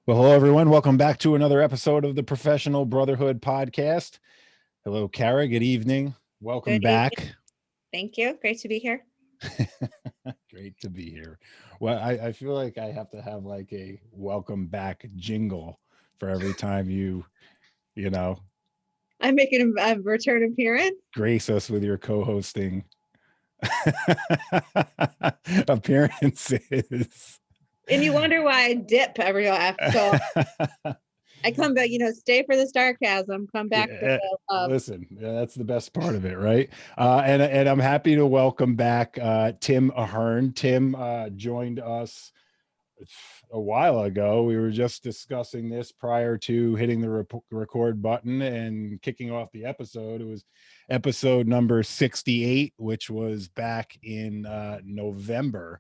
Well, hello, everyone. Welcome back to another episode of the Professional Brotherhood Podcast. Hello, Kara. Good evening. Welcome Good evening. back. Thank you. Great to be here. Great to be here. Well, I feel like I have to have like a welcome back jingle for every time you know, I'm making a return appearance. grace us with your co-hosting appearances. And you wonder why I dip every so I come back, stay for the sarcasm, come back for Yeah, the love. listen, that's the best part of it, right? And I'm happy to welcome back Tim Ahern. Tim joined us a while ago. We were just discussing this prior to hitting the record button and kicking off the episode. It was episode number 68, which was back in November.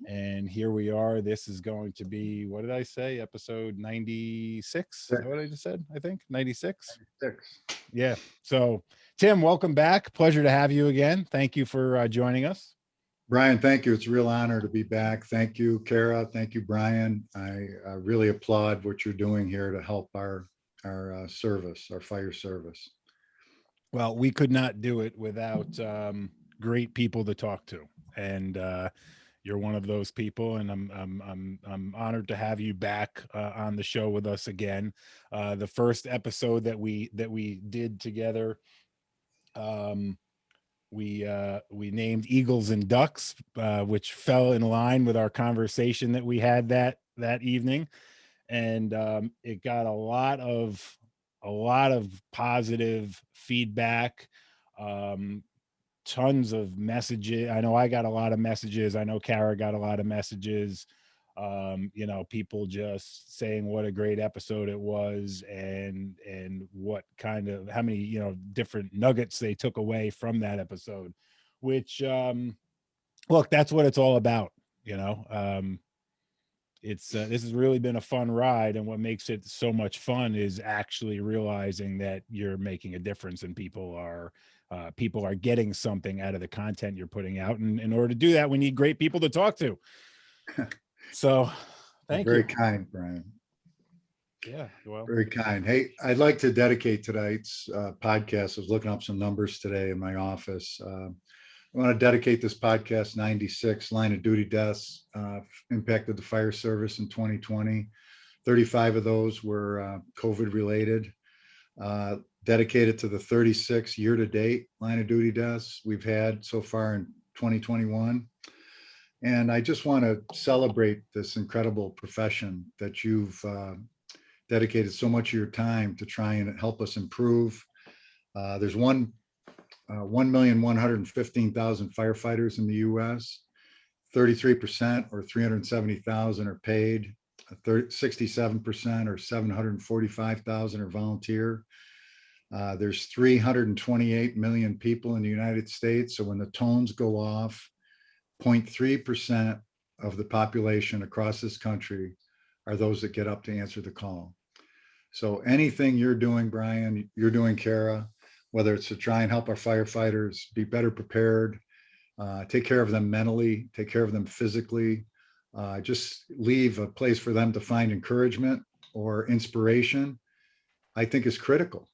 And here we are. This is going to be, what did I say? Episode 96? Is that what I just said? I think 96. 6. Yeah. So, Tim, welcome back. Pleasure to have you again. Thank you for joining us. Brian, thank you. It's a real honor to be back. Thank you, Kara. Thank you, Brian. I really applaud what you're doing here to help our service, our fire service. Well, we could not do it without great people to talk to, and you're one of those people, and I'm honored to have you back on the show with us again. The first episode that we did together, we named Eagles and Ducks, which fell in line with our conversation that we had that evening, and it got a lot of positive feedback. Tons of messages. I know I got a lot of messages. I know Kara got a lot of messages. People just saying what a great episode it was, and what kind of, how many, different nuggets they took away from that episode, which look, that's what it's all about. It's this has really been a fun ride, and what makes it so much fun is actually realizing that you're making a difference, and people are getting something out of the content you're putting out. And in order to do that, we need great people to talk to. So thank you. Very kind, Brian. Yeah, well, very kind. Hey, I'd like to dedicate tonight's podcast. I was looking up some numbers today in my office. I want to dedicate this podcast 96 line of duty deaths impacted the fire service in 2020. 35 of those were COVID related. Dedicated to the 36 year to date line of duty deaths we've had so far in 2021. And I just want to celebrate this incredible profession that you've dedicated so much of your time to try and help us improve. There's 1,115,000 firefighters in the US. 33% or 370,000 are paid. 67% or 745,000 are volunteer. There's 328 million people in the United States. So when the tones go off, 0.3% of the population across this country are those that get up to answer the call. So anything you're doing, Brian, you're doing, Kara, whether it's to try and help our firefighters be better prepared, take care of them mentally, take care of them physically, just leave a place for them to find encouragement or inspiration, I think is critical.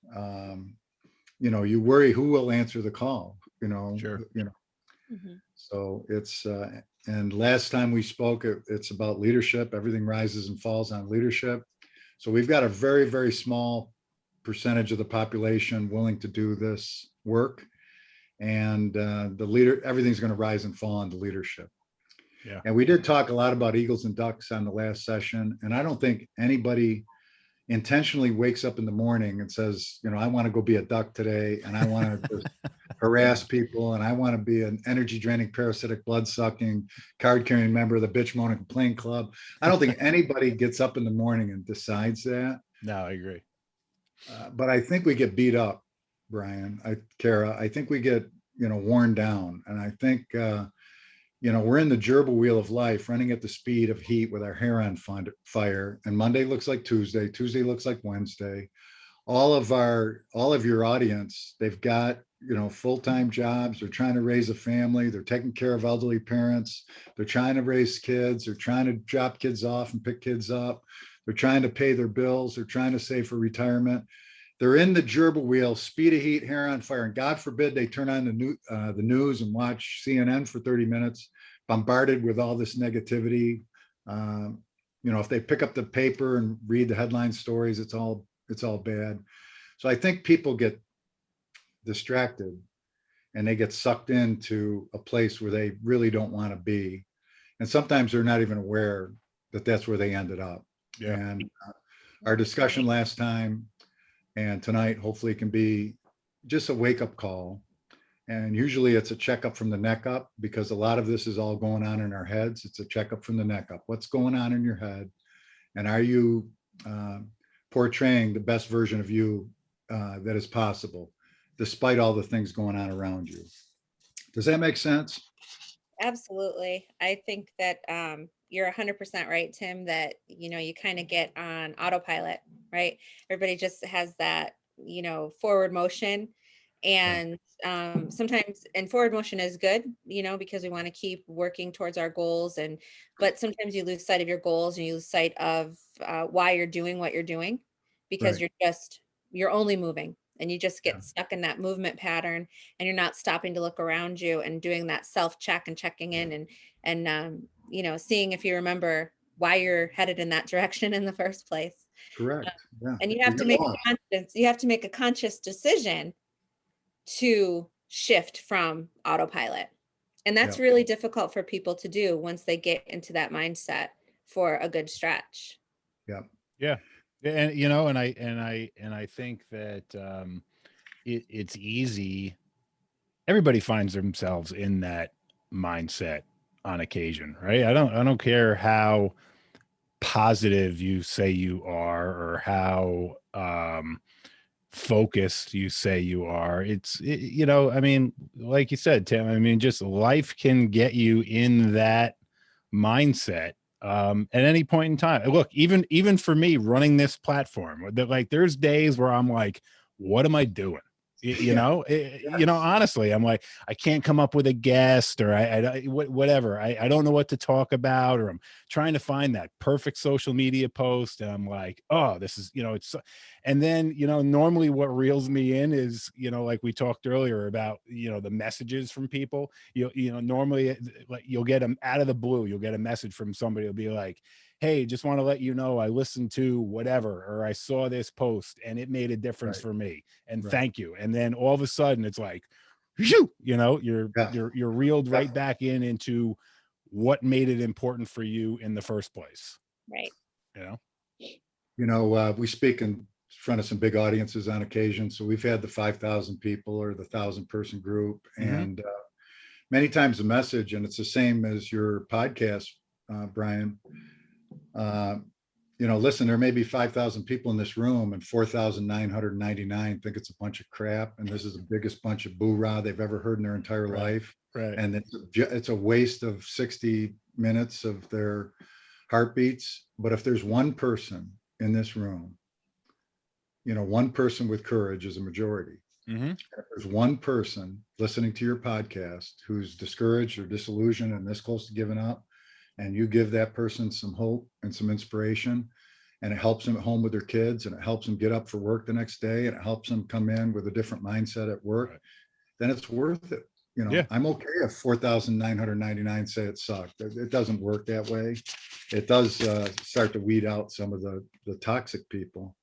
You worry who will answer the call, Sure. Mm-hmm. So it's, and last time we spoke, it's about leadership. Everything rises and falls on leadership. So we've got a very, very small percentage of the population willing to do this work. And everything's going to rise and fall on the leadership. Yeah. And we did talk a lot about Eagles and Ducks on the last session. And I don't think anybody intentionally wakes up in the morning and says, I want to go be a duck today, and I want to just harass people, and I want to be an energy draining, parasitic, blood sucking, card carrying member of the bitch, moan, and complain club. I don't think anybody gets up in the morning and decides that. No, I agree. But I think we get beat up, Brian, Kara. I think we get, worn down. And I think, we're in the gerbil wheel of life, running at the speed of heat with our hair on fire. And Monday looks like Tuesday. Tuesday looks like Wednesday. All of your audience, they've got, full-time jobs. They're trying to raise a family. They're taking care of elderly parents. They're trying to raise kids. They're trying to drop kids off and pick kids up. They're trying to pay their bills. They're trying to save for retirement. They're in the gerbil wheel, speed of heat, hair on fire. And God forbid they turn on the news and watch CNN for 30 minutes, bombarded with all this negativity. If they pick up the paper and read the headline stories, it's all bad. So I think people get distracted and they get sucked into a place where they really don't want to be. And sometimes they're not even aware that that's where they ended up. Yeah. And our discussion last time and tonight hopefully can be just a wake-up call. And usually it's a checkup from the neck up, because a lot of this is all going on in our heads. It's a checkup from the neck up. What's going on in your head? And are you portraying the best version of you that is possible, despite all the things going on around you? Does that make sense? Absolutely. I think that you're 100% right, Tim, that, you kind of get on autopilot, right? Everybody just has that, forward motion. And sometimes, and forward motion is good, because we want to keep working towards our goals. But sometimes you lose sight of your goals and you lose sight of why you're doing what you're doing, because Right. you're only moving. And you just get stuck in that movement pattern, and you're not stopping to look around you and doing that self-check and checking in and seeing if you remember why you're headed in that direction in the first place. Correct. Yeah. And you have to make a conscious decision to shift from autopilot. And that's really difficult for people to do once they get into that mindset for a good stretch. Yeah. Yeah. And and I think that it's easy. Everybody finds themselves in that mindset on occasion, right? I don't care how positive you say you are or how focused you say you are. I mean, like you said, Tim, I mean, just life can get you in that mindset at any point in time. Look, even for me running this platform, that like there's days where I'm like, what am I doing? Honestly, I'm like, I can't come up with a guest, or whatever. I don't know what to talk about, or I'm trying to find that perfect social media post. And I'm like, oh, this is, and then, normally what reels me in is, like we talked earlier about, the messages from people, normally like you'll get them out of the blue. You'll get a message from somebody. It'll be like, hey, just want to let you know I listened to whatever, or I saw this post and it made a difference for me, and thank you. And then all of a sudden it's like, you're reeled right back into what made it important for you in the first place. Right. We speak in front of some big audiences on occasion. So we've had the 5,000 people or the 1,000-person group. And many times the message, and it's the same as your podcast, Brian, listen, there may be 5,000 people in this room and 4,999 think it's a bunch of crap. And this is the biggest bunch of boo-rah they've ever heard in their entire life. Right. And it's a waste of 60 minutes of their heartbeats. But if there's one person in this room, one person with courage is a majority. If there's one person listening to your podcast who's discouraged or disillusioned and this close to giving up, and you give that person some hope and some inspiration, and it helps them at home with their kids, and it helps them get up for work the next day, and it helps them come in with a different mindset at work, then it's worth it. I'm okay if 4,999 say it sucked. It doesn't work that way. It does start to weed out some of the toxic people.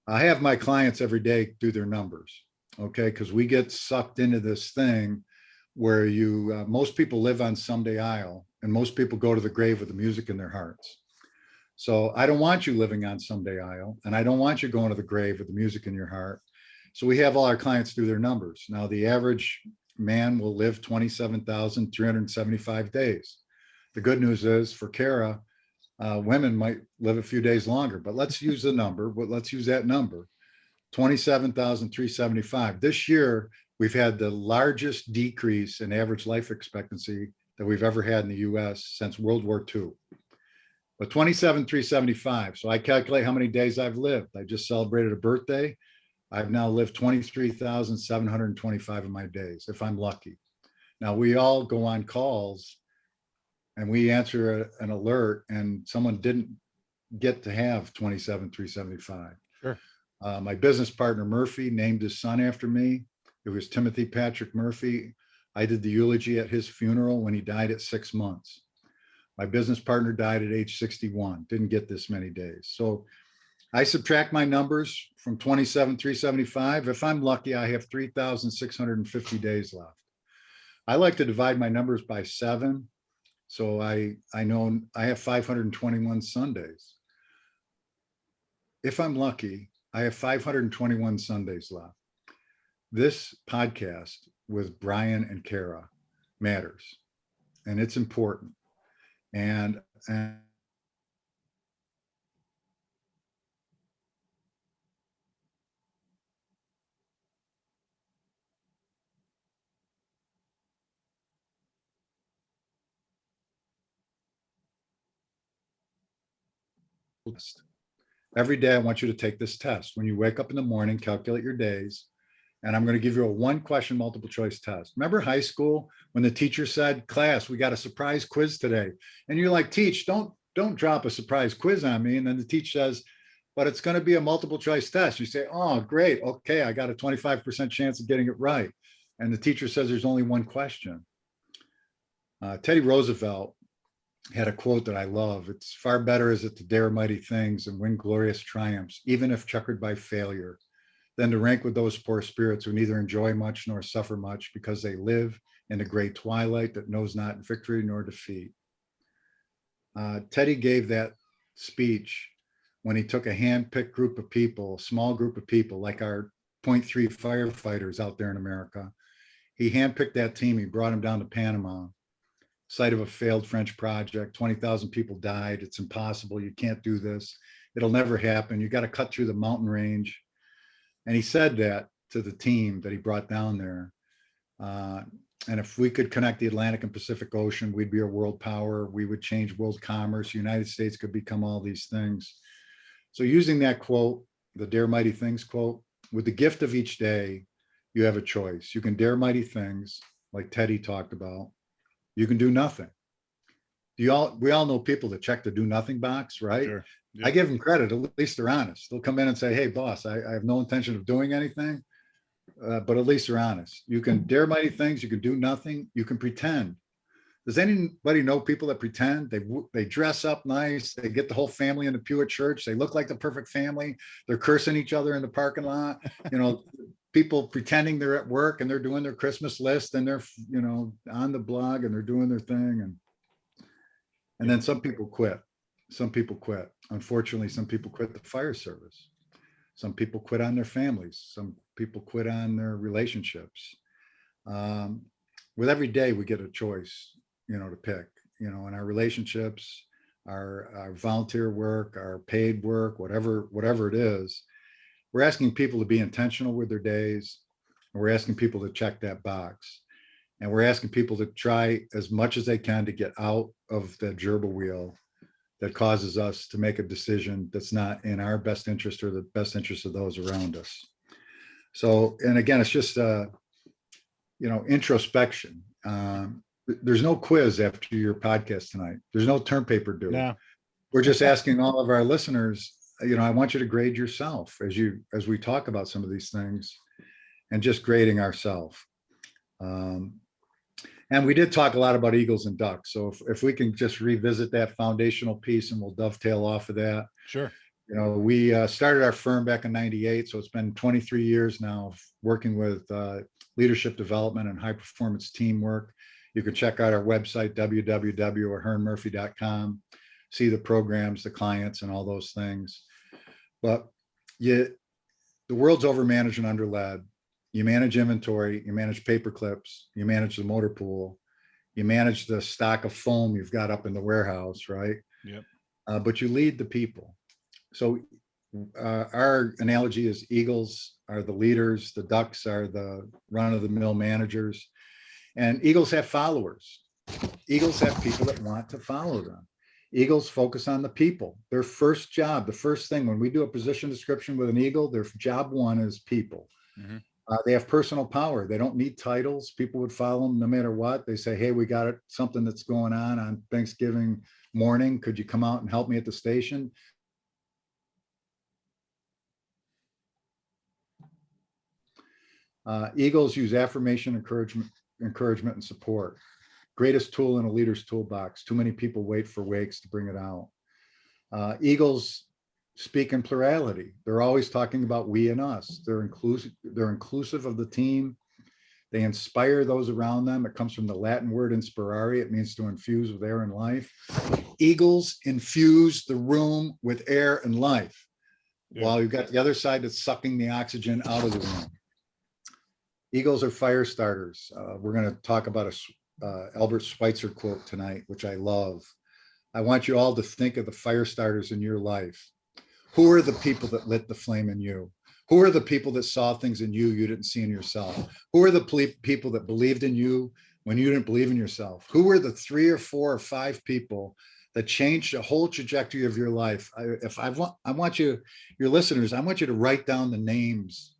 I have my clients every day do their numbers, okay? Because we get sucked into this thing where most people live on Someday Isle, and most people go to the grave with the music in their hearts. So I don't want you living on Someday Isle, and I don't want you going to the grave with the music in your heart. So we have all our clients do their numbers. Now, the average man will live 27,375 days. The good news is for Kara, women might live a few days longer, but let's use the number. Let's use that number, 27,375. This year, we've had the largest decrease in average life expectancy that we've ever had in the US since World War II. But 27,375. So I calculate how many days I've lived. I just celebrated a birthday. I've now lived 23,725 of my days, if I'm lucky. Now, we all go on calls and we answer an alert and someone didn't get to have 27,375. Sure. My business partner Murphy named his son after me. It was Timothy Patrick Murphy. I did the eulogy at his funeral when he died at 6 months. My business partner died at age 61, didn't get this many days. So I subtract my numbers from 27,375. If I'm lucky, I have 3,650 days left. I like to divide my numbers by 7. So I know I have 521 Sundays. If I'm lucky, I have 521 Sundays left. This podcast with Brian and Kara matters, and it's important. And every day, I want you to take this test. When you wake up in the morning, calculate your days. And I'm going to give you a 1-question multiple choice test. Remember high school when the teacher said, class, we got a surprise quiz today. And you're like, teach, don't drop a surprise quiz on me. And then the teacher says, but it's going to be a multiple choice test. You say, oh, great. Okay, I got a 25% chance of getting it right. And the teacher says there's only 1 question. Teddy Roosevelt had a quote that I love. It's far better is it to dare mighty things and win glorious triumphs, even if checkered by failure, than to rank with those poor spirits who neither enjoy much nor suffer much because they live in a gray twilight that knows not victory nor defeat. Teddy gave that speech when he took a hand-picked group of people, a small group of people like our .3 firefighters out there in America. He handpicked that team. He brought them down to Panama, site of a failed French project. 20,000 people died. It's impossible. You can't do this. It'll never happen. You got to cut through the mountain range. And he said that to the team that he brought down there. And if we could connect the Atlantic and Pacific Ocean, we'd be a world power. We would change world commerce. The United States could become all these things. So using that quote, the dare mighty things quote, with the gift of each day, you have a choice. You can dare mighty things like Teddy talked about. You can do nothing. We all know people that check the do nothing box, right? Sure. Yeah. I give them credit. At least they're honest. They'll come in and say, hey, boss, I have no intention of doing anything, but at least they're honest. You can dare mighty things. You can do nothing. You can pretend. Does anybody know people that pretend? They dress up nice. They get the whole family in the pew at church. They look like the perfect family. They're cursing each other in the parking lot. People pretending they're at work and they're doing their Christmas list and they're, on the blog and they're doing their thing. And then some people quit. Some people quit. Unfortunately, some people quit the fire service. Some people quit on their families. Some people quit on their relationships. With every day, we get a choice, to pick, in our relationships, our volunteer work, our paid work, whatever it is. We're asking people to be intentional with their days. And we're asking people to check that box. And we're asking people to try as much as they can to get out of the gerbil wheel that causes us to make a decision that's not in our best interest or the best interest of those around us. So, and again, it's just, introspection. There's no quiz after your podcast tonight. There's no term paper due. No. We're just asking all of our listeners, I want you to grade yourself as we talk about some of these things and just grading ourselves. And we did talk a lot about eagles and ducks. So if we can just revisit that foundational piece and we'll dovetail off of that. Sure. We started our firm back in '98. So it's been 23 years now of working with leadership development and high performance teamwork. You can check out our website, www.ahernmurphy.com, see the programs, the clients, and all those things. But the world's overmanaged and underled. You manage inventory, you manage paper clips, you manage the motor pool, you manage the stock of foam you've got up in the warehouse, right? Yep. But you lead the people. So our analogy is eagles are the leaders, the ducks are the run-of-the-mill managers, and eagles have followers. Eagles have people that want to follow them. Eagles focus on the people. Their first job, the first thing when we do a position description with an eagle, their job 1 is people. Mm-hmm. They have personal power. They don't need titles. People would follow them no matter what. They say, hey, we got something that's going on Thanksgiving morning. Could you come out and help me at the station? Eagles use affirmation, encouragement, and support. Greatest tool in a leader's toolbox. Too many people wait for wakes to bring it out. Eagles speak in plurality. They're always talking about we and us. They're inclusive of the team. They inspire those around them. It comes from the Latin word inspirare. It means to infuse with air and life. Eagles infuse the room with air and life, while you've got the other side that's sucking the oxygen out of the room. Eagles are fire starters. We're going to talk about a Albert Schweitzer quote tonight, which I love. I want you all to think of the fire starters in your life. Who are the people that lit the flame in you? Who are the people that saw things in you didn't see in yourself? Who are the people that believed in you when you didn't believe in yourself? Who were the 3 or 4 or 5 people that changed the whole trajectory of your life? I want you, your listeners, I want you to write down the names.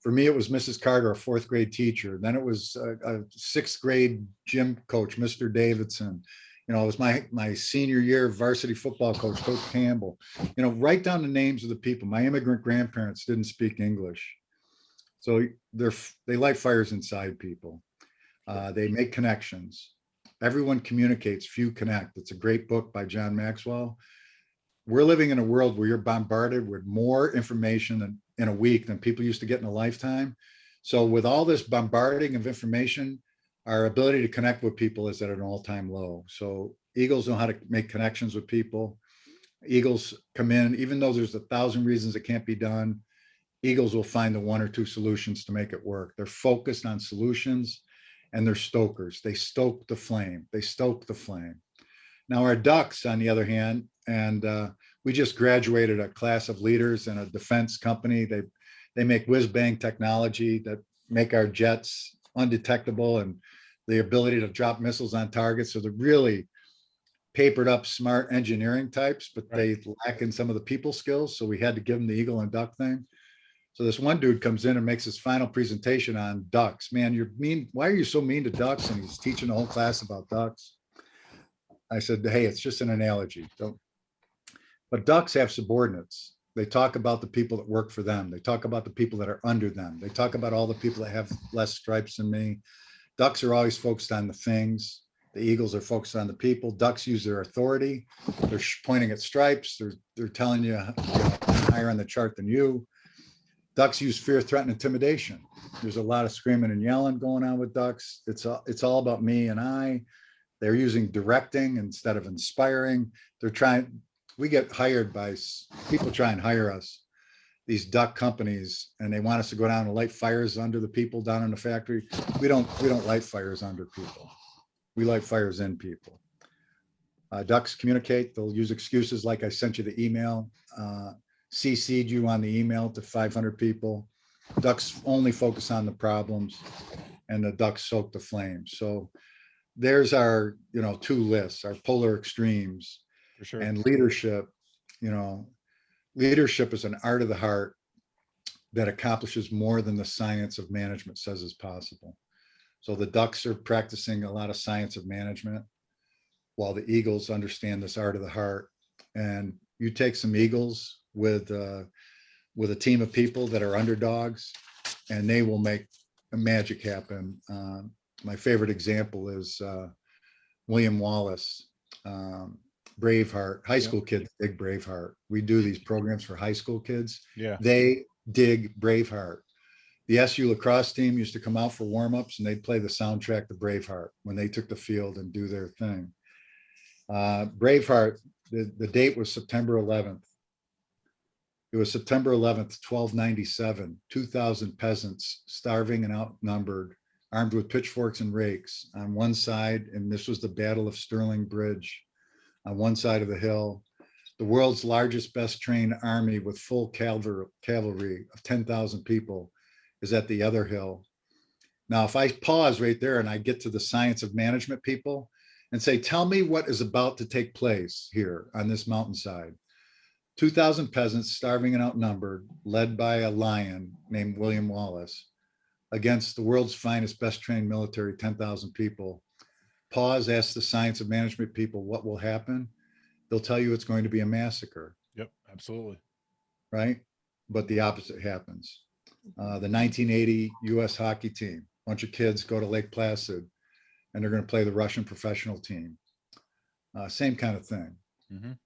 For me, it was Mrs. Carter, a 4th grade teacher. Then it was a 6th grade gym coach, Mr. Davidson. You know, it was my senior year varsity football coach, Coach Campbell. You know, write down the names of the people. My immigrant grandparents didn't speak English. So they light fires inside people. They make connections. Everyone communicates, few connect. It's a great book by John Maxwell. We're living in a world where you're bombarded with more information in a week than people used to get in a lifetime. So with all this bombarding of information, our ability to connect with people is at an all-time low. So Eagles know how to make connections with people. Eagles come in, even though there's 1,000 reasons it can't be done, Eagles will find the 1 or 2 solutions to make it work. They're focused on solutions, and they're stokers. They stoke the flame. They stoke the flame. Now our Ducks, on the other hand, and we just graduated a class of leaders in a defense company. They make whiz-bang technology that make our jets undetectable and the ability to drop missiles on targets. So they're really papered up, smart engineering types, but they lack in some of the people skills. So we had to give them the eagle and duck thing. So this one dude comes in and makes his final presentation on ducks. Man, you're mean. Why are you so mean to ducks? And he's teaching the whole class about ducks. I said, hey, it's just an analogy. But ducks have subordinates. They talk about the people that work for them. They talk about the people that are under them. They talk about all the people that have less stripes than me. Ducks are always focused on the things. The Eagles are focused on the people. Ducks use their authority. They're pointing at stripes. They're telling you, I'm higher on the chart than you. Ducks use fear, threat, and intimidation. There's a lot of screaming and yelling going on with ducks. It's all about me and I. They're using directing instead of inspiring. We get hired by people try and hire us, these duck companies, and they want us to go down and light fires under the people down in the factory. We don't light fires under people. We light fires in people. Ducks communicate. They'll use excuses like I sent you the email, CC'd you on the email to 500 people. Ducks only focus on the problems, and the ducks soak the flames. So there's our 2 lists, our polar extremes. For sure. And leadership. Leadership is an art of the heart that accomplishes more than the science of management says is possible. So the ducks are practicing a lot of science of management, while the Eagles understand this art of the heart. And you take some Eagles with a team of people that are underdogs, and they will make a magic happen. My favorite example is William Wallace. Braveheart, high school kids dig Braveheart. We do these programs for high school kids. Yeah. They dig Braveheart. The SU lacrosse team used to come out for warmups, and they'd play the soundtrack to Braveheart when they took the field and do their thing. Braveheart, the date was September 11th. It was September 11th, 1297, 2,000 peasants, starving and outnumbered, armed with pitchforks and rakes on one side, and this was the Battle of Stirling Bridge. On one side of the hill, the world's largest, best trained army with full cavalry of 10,000 people is at the other hill. Now, if I pause right there and I get to the science of management people and say, tell me what is about to take place here on this mountainside. 2,000 peasants, starving and outnumbered, led by a lion named William Wallace, against the world's finest, best trained military, 10,000 people. Pause, ask the science of management people what will happen. They'll tell you it's going to be a massacre. Yep, absolutely. Right? But the opposite happens. The 1980 US hockey team, bunch of kids go to Lake Placid and they're going to play the Russian professional team. Same kind of thing. Mhm.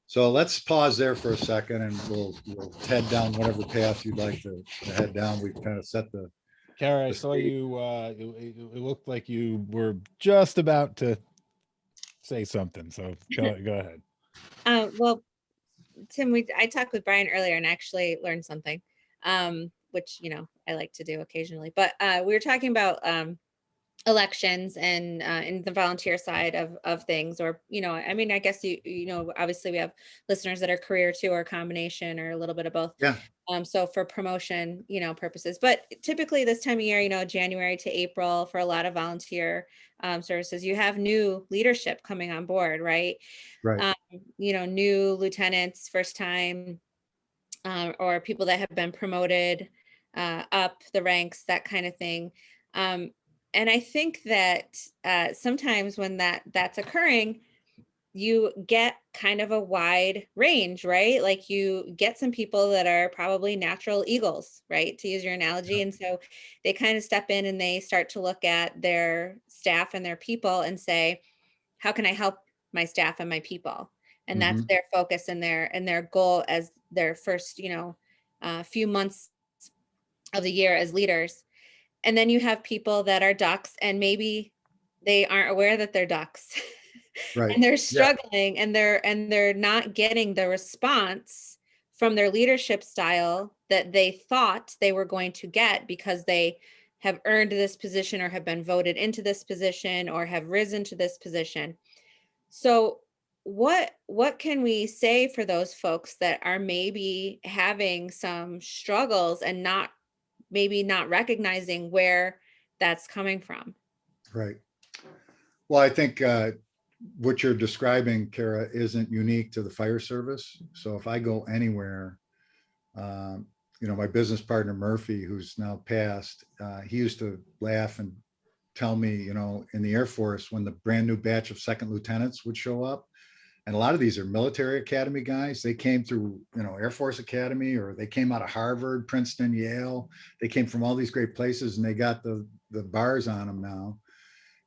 So let's pause there for a second and we'll head down whatever path you'd like to head down. We've kind of set the. Kara, I saw you, it looked like you were just about to say something, so go ahead. Well, Tim, I talked with Brian earlier and actually learned something, which, you know, I like to do occasionally, but we were talking about elections and in the volunteer side of things, or, you know, I mean, I guess you know, obviously we have listeners that are career too, or a combination or a little bit of both. Yeah. So for promotion, you know, purposes, but typically this time of year, you know, January to April for a lot of volunteer services, you have new leadership coming on board, right? Right. You know, new lieutenants, first time, or people that have been promoted up the ranks, that kind of thing. And I think that sometimes when that's occurring, you get kind of a wide range, right? Like you get some people that are probably natural eagles, right? To use your analogy. And so they kind of step in and they start to look at their staff and their people and say, how can I help my staff and my people? And that's Mhm. their focus and their goal as their first, you know, few months of the year as leaders. And then you have people that are ducks and maybe they aren't aware that they're ducks Right. and they're Yeah. struggling and they're not getting the response from their leadership style that they thought they were going to get because they have earned this position or have been voted into this position or have risen to this position. So what can we say for those folks that are maybe having some struggles and maybe not recognizing where that's coming from? Right. Well, I think what you're describing, Kara, isn't unique to the fire service. So if I go anywhere, you know, my business partner, Murphy, who's now passed, he used to laugh and tell me, you know, in the Air Force, when the brand new batch of second lieutenants would show up, and a lot of these are military academy guys. They came through, you know, Air Force Academy, or they came out of Harvard, Princeton, Yale. They came from all these great places and they got the bars on them now.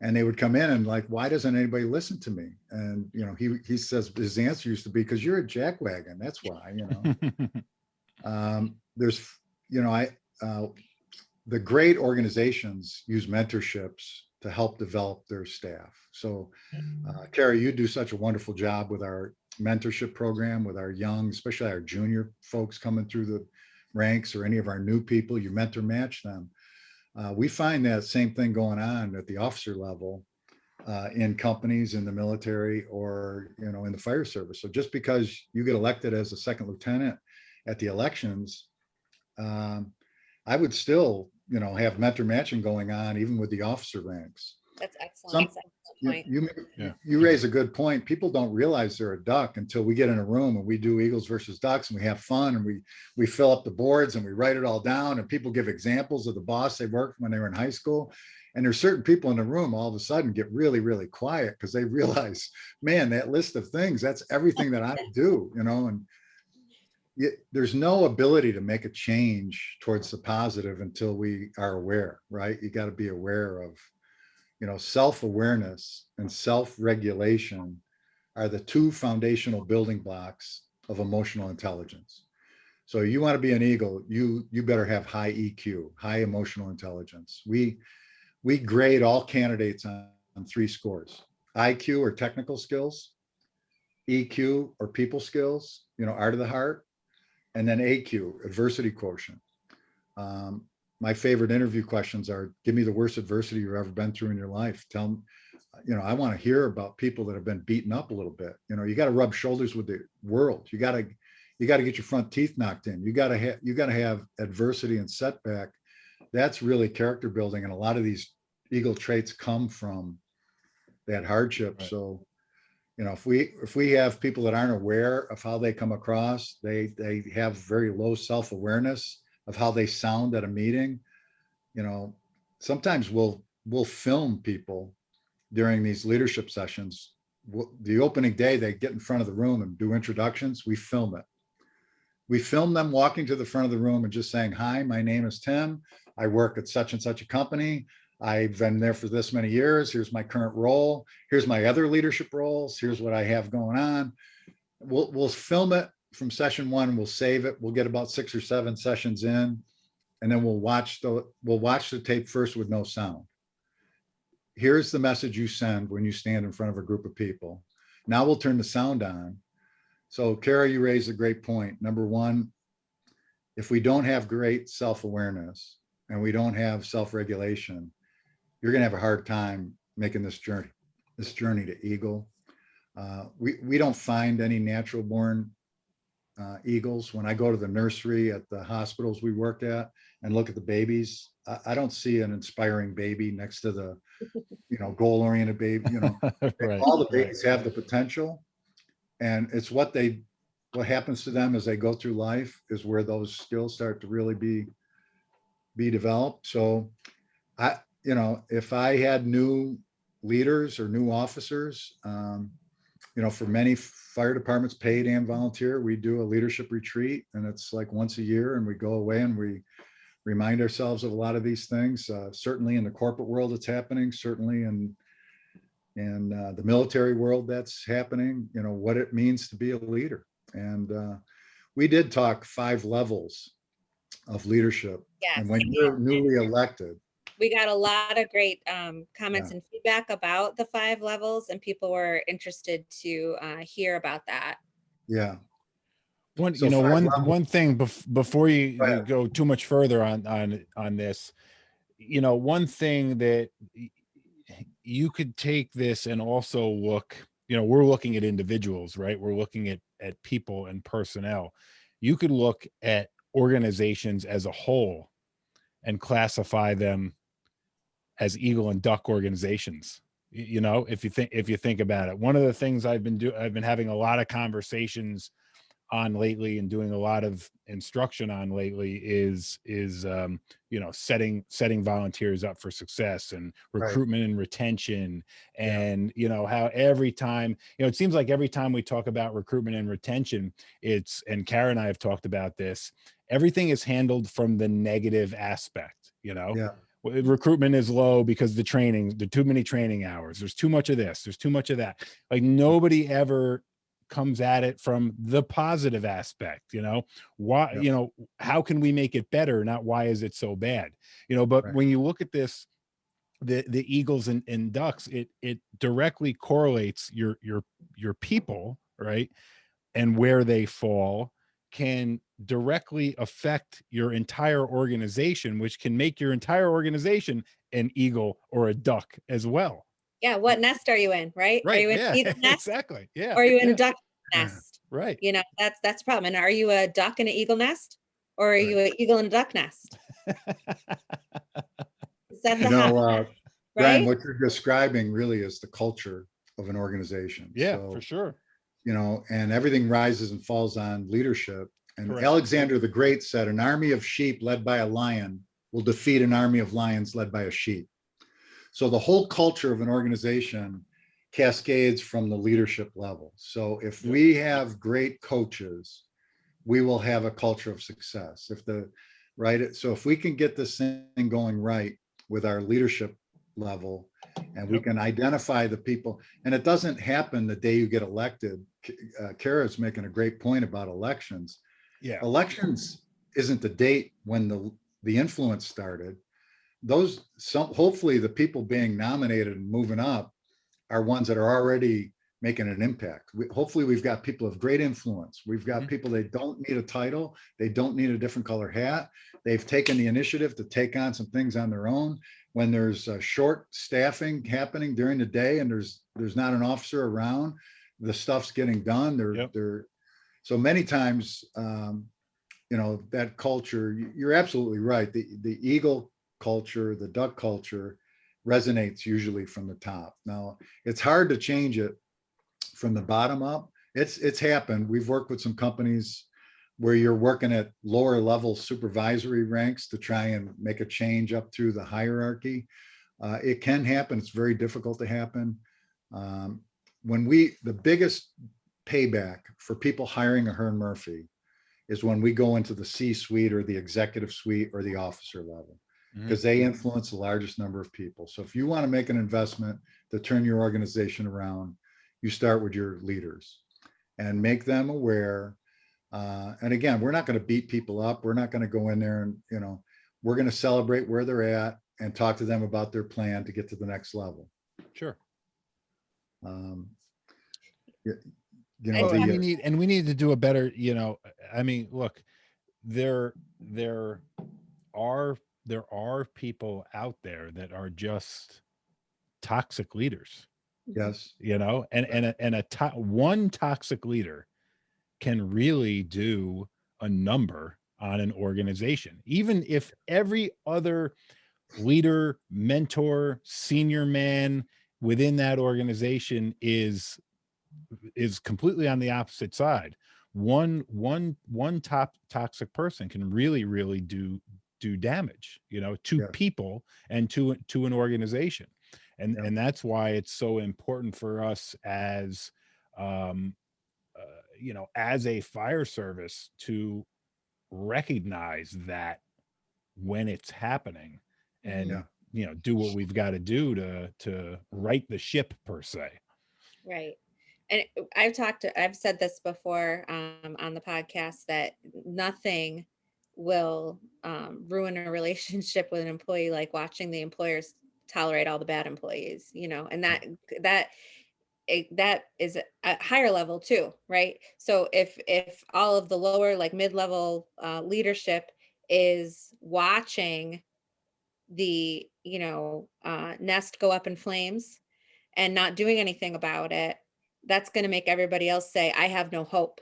And they would come in and like, why doesn't anybody listen to me? And, you know, he says his answer used to be, because you're a jackwagon. That's why, you know. There's, you know, the great organizations use mentorships to help develop their staff. So, Carrie, you do such a wonderful job with our mentorship program, with our young, especially our junior folks coming through the ranks, or any of our new people, you mentor match them. We find that same thing going on at the officer level in companies, in the military, or, you know, in the fire service. So just because you get elected as a second lieutenant at the elections, I would still, you know, have mentor matching going on even with the officer ranks. That's excellent. Some, That's an excellent point. you raise a good point. People don't realize they're a duck until we get in a room and we do Eagles versus Ducks and we have fun and we fill up the boards and we write it all down, and people give examples of the boss they worked when they were in high school. And there's certain people in the room all of a sudden get really, really quiet because they realize, man, that list of things, that's everything that I do, you know. And there's no ability to make a change towards the positive until we are aware, right? You got to be aware of, you know, self-awareness and self-regulation are the two foundational building blocks of emotional intelligence. So you want to be an eagle, you better have high EQ, high emotional intelligence. We grade all candidates on 3 scores: IQ, or technical skills; EQ, or people skills, you know, art of the heart; and then AQ, adversity quotient. Um, my favorite interview questions are, give me the worst adversity you've ever been through in your life. Tell them, you know, I want to hear about people that have been beaten up a little bit. You know, you got to rub shoulders with the world. You got to get your front teeth knocked in. You got to have adversity and setback. That's really character building. And a lot of these eagle traits come from that hardship. Right. So, you know, if we have people that aren't aware of how they come across, they have very low self-awareness of how they sound at a meeting. You know, sometimes we'll film people during these leadership sessions. The opening day, they get in front of the room and do introductions. We film it. We film them walking to the front of the room and just saying, hi, my name is Tim. I work at such and such a company. I've been there for this many years. Here's my current role. Here's my other leadership roles. Here's what I have going on. We'll film it from session one. We'll save it. We'll get about 6 or 7 sessions in, and then we'll watch the tape first with no sound. Here's the message you send when you stand in front of a group of people. Now we'll turn the sound on. So Kara, you raised a great point. Number one, if we don't have great self-awareness and we don't have self-regulation, you're going to have a hard time making this journey to Eagle. We don't find any natural born Eagles. When I go to the nursery at the hospitals we work at and look at the babies, I don't see an inspiring baby next to the, goal-oriented baby. Right, all the babies have the potential, and it's what happens to them as they go through life is where those skills start to really be developed. So if I had new leaders or new officers, for many fire departments, paid and volunteer, we do a leadership retreat, and it's like once a year, and we go away and we remind ourselves of a lot of these things. Certainly in the corporate world, it's happening. Certainly in the military world, that's happening. What it means to be a leader. And we did talk 5 levels of leadership. Yes. And when you're newly elected, we got a lot of great comments and feedback about the 5 levels, and people were interested to hear about that. Yeah. One thing before you go too much further on this, one thing that you could take this and also look, we're looking at individuals, right? We're looking at people and personnel. You could look at organizations as a whole and classify them as Eagle and Duck organizations. If you think about it, one of the things I've been having a lot of conversations on lately and doing a lot of instruction on lately is setting volunteers up for success and recruitment and retention. And how every time, it seems like every time we talk about recruitment and retention, and Kara and I have talked about this, everything is handled from the negative aspect. Recruitment is low because the too many training hours, there's too much of this, there's too much of that. Like nobody ever comes at it from the positive aspect. Why, how can we make it better, not why is it so bad? But when you look at this, the Eagles and Ducks, it directly correlates your people, right, and where they fall can directly affect your entire organization, which can make your entire organization an Eagle or a Duck as well. Yeah, what nest are you in, right? Are you in Eagle nest? Exactly. Yeah. Or are you in a Duck nest? Right. That's the problem. And are you a duck in an eagle nest, or are you an eagle in a duck nest? That's Brian, right? what you're describing really is the culture of an organization. Yeah, so, for sure. And everything rises and falls on leadership. And Correct. Alexander the Great said, an army of sheep led by a lion will defeat an army of lions led by a sheep. So the whole culture of an organization cascades from the leadership level. So if we have great coaches, we will have a culture of success. So if we can get this thing going right with our leadership level, and we can identify the people, and it doesn't happen the day you get elected. Kara's making a great point about elections. Yeah, elections isn't the date when the influence started. Hopefully the people being nominated and moving up are ones that are already making an impact. Hopefully we've got people of great influence. We've got people, they don't need a title. They don't need a different color hat. They've taken the initiative to take on some things on their own. When there's short staffing happening during the day and there's not an officer around, the stuff's getting done. So many times, that culture, you're absolutely right. The Eagle culture, the Duck culture resonates usually from the top. Now, it's hard to change it from the bottom up. It's happened. We've worked with some companies where you're working at lower level supervisory ranks to try and make a change up through the hierarchy. It can happen. It's very difficult to happen. The biggest payback for people hiring a Ahern Murphy is when we go into the C-suite or the executive suite or the officer level, because they influence the largest number of people. So if you want to make an investment to turn your organization around, you start with your leaders and make them aware. And again, we're not going to beat people up. We're not going to go in there and, we're going to celebrate where they're at and talk to them about their plan to get to the next level. Sure. And we need to do a better, I mean, look, there are people out there that are just toxic leaders, Yes. one toxic leader can really do a number on an organization, even if every other leader, mentor, senior man within that organization is completely on the opposite side. One top toxic person can really do damage, to people and to an organization. And that's why it's so important for us as as a fire service to recognize that when it's happening and do what we've got to do to right the ship, per se. Right. And I've said this before on the podcast, that nothing will ruin a relationship with an employee like watching the employers tolerate all the bad employees, and that is a higher level too, right? So if all of the lower, like mid-level leadership is watching the nest go up in flames and not doing anything about it, that's going to make everybody else say, I have no hope.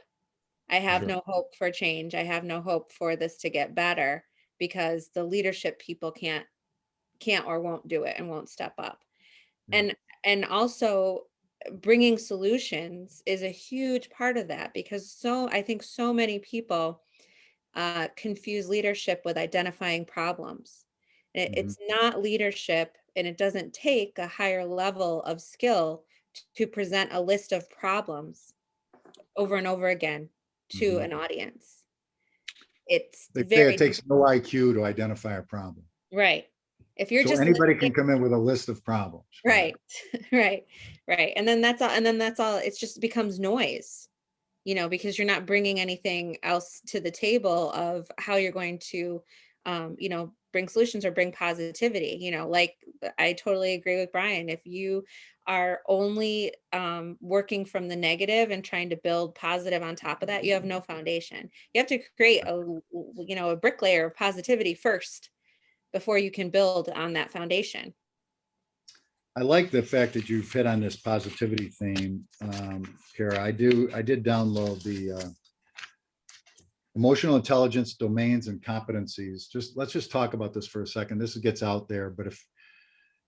I have no hope for change. I have no hope for this to get better, because the leadership people can't or won't do it and won't step up. And also bringing solutions is a huge part of that, because I think so many people confuse leadership with identifying problems. It's not leadership, and it doesn't take a higher level of skill to present a list of problems over and over again to an audience. They say it takes no IQ to identify a problem. Right. If you're so just anybody can come in with a list of problems. Right. Right. And then that's all. It just becomes noise, because you're not bringing anything else to the table of how you're going to, bring solutions or bring positivity. Like, I totally agree with Brian. If you are only working from the negative and trying to build positive on top of that, you have no foundation. You have to create a brick layer of positivity first before you can build on that foundation. I like the fact that you've hit on this positivity theme, Kara. I did download the emotional intelligence domains and competencies. Let's just talk about this for a second. This gets out there, but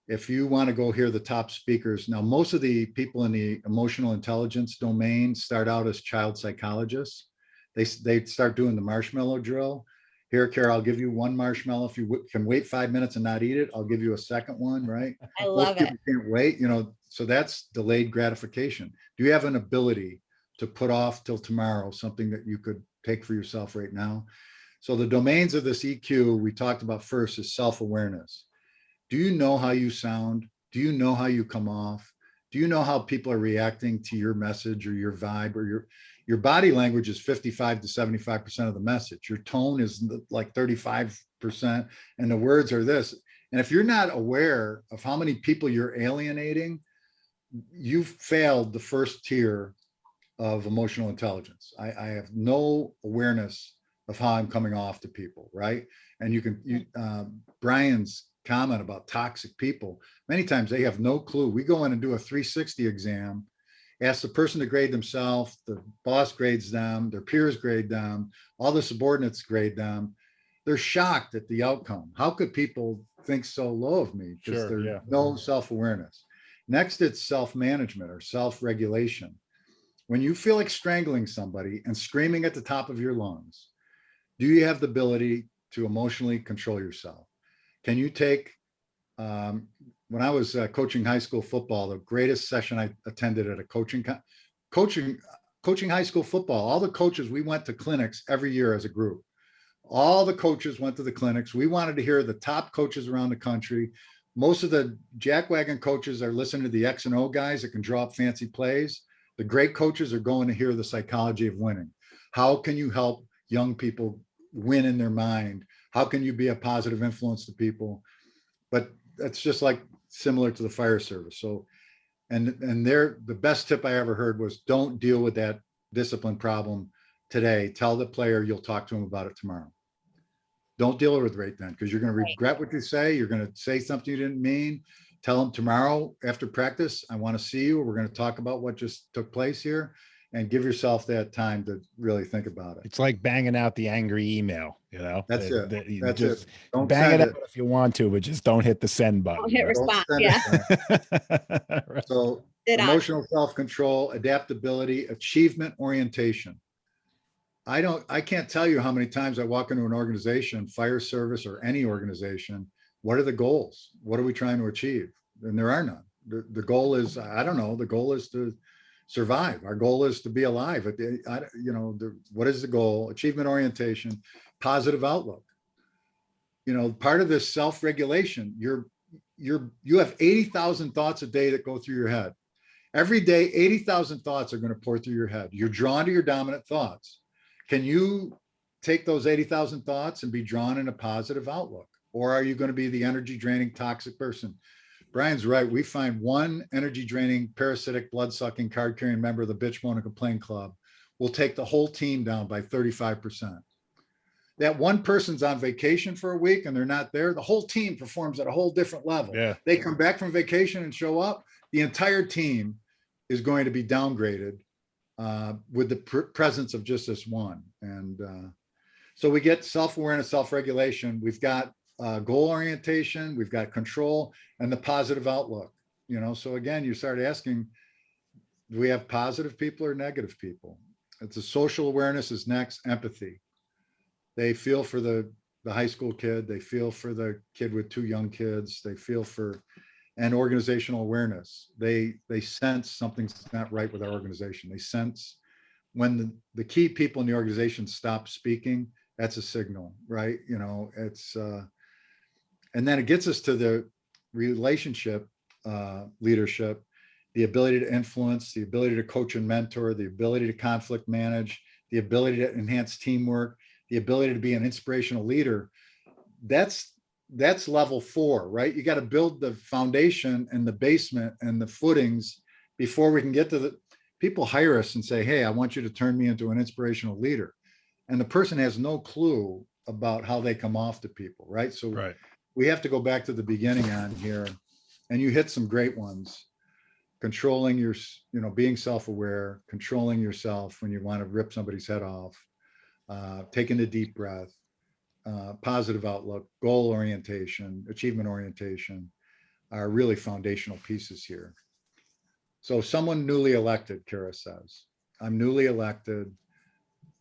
if you want to go hear the top speakers, now most of the people in the emotional intelligence domain start out as child psychologists. They start doing the marshmallow drill. Here, Kara, I'll give you one marshmallow. If you can wait 5 minutes and not eat it, I'll give you a second one, right? I love it. Can't wait, so that's delayed gratification. Do you have an ability to put off till tomorrow something that you could take for yourself right now? So the domains of this EQ we talked about first is self-awareness. Do you know how you sound? Do you know how you come off? Do you know how people are reacting to your message or your vibe, or your body language is 55 to 75% of the message. Your tone is like 35%, and the words are this. And if you're not aware of how many people you're alienating, you've failed the first tier of emotional intelligence. I have no awareness of how I'm coming off to people, right? And Brian's comment about toxic people, many times they have no clue. We go in and do a 360 exam, ask the person to grade themselves, the boss grades them, their peers grade them, all the subordinates grade them. They're shocked at the outcome. How could people think so low of me? Because there's no self-awareness. Next, it's self-management or self-regulation. When you feel like strangling somebody and screaming at the top of your lungs, do you have the ability to emotionally control yourself? Can you take, when I was coaching high school football, the greatest session I attended at a coaching, coaching high school football, all the coaches, we went to clinics every year as a group. All the coaches went to the clinics. We wanted to hear the top coaches around the country. Most of the jackwagon coaches are listening to the X and O guys that can draw up fancy plays. The great coaches are going to hear the psychology of winning. How can you help young people win in their mind? How can you be a positive influence to people? But that's just like similar to the fire service. So, and the best tip I ever heard was, don't deal with that discipline problem today. Tell the player you'll talk to him about it tomorrow. Don't deal with it right then, because you're going to regret what you say. You're going to say something you didn't mean. Tell them tomorrow after practice, I want to see you. We're going to talk about what just took place here, and give yourself that time to really think about it. It's like banging out the angry email, That's it. You That's just it. Don't bang send it out if you want to, but just don't hit the send button. Don't hit response. send Yeah. it. Right. So Did I? emotional self-control, adaptability, achievement orientation. I can't tell you how many times I walk into an organization, fire service or any organization. What are the goals? What are we trying to achieve? And there are none. The goal is, I don't know, the goal is to survive. Our goal is to be alive. What is the goal? Achievement orientation, positive outlook. Part of this self-regulation, you have 80,000 thoughts a day that go through your head. Every day, 80,000 thoughts are going to pour through your head. You're drawn to your dominant thoughts. Can you take those 80,000 thoughts and be drawn in a positive outlook? Or are you going to be the energy draining, toxic person? Brian's right. We find one energy draining, parasitic, blood sucking, card carrying member of the bitch, moan, and complain club will take the whole team down by 35%. That one person's on vacation for a week and they're not there, the whole team performs at a whole different level. Yeah. They come back from vacation and show up, the entire team is going to be downgraded with the presence of just this one. And so we get self-awareness, self-regulation. We've got goal orientation, we've got control, and the positive outlook. So again, you start asking, do we have positive people or negative people? It's a social awareness is next. Empathy. They feel for the high school kid. They feel for the kid with two young kids. They feel for, and organizational awareness. They sense something's not right with our organization. They sense when the key people in the organization stop speaking, that's a signal, right? It's, and then it gets us to the relationship leadership, the ability to influence, the ability to coach and mentor, the ability to conflict manage, the ability to enhance teamwork, the ability to be an inspirational leader. That's level 4, right? You got to build the foundation and the basement and the footings before we can get to the people hire us and say, hey, I want you to turn me into an inspirational leader. And the person has no clue about how they come off to people, right? So Right. We have to go back to the beginning on here, and you hit some great ones. Controlling your, being self-aware, controlling yourself when you want to rip somebody's head off, taking a deep breath, positive outlook, goal orientation, achievement orientation are really foundational pieces here. So someone newly elected, Kara says, I'm newly elected.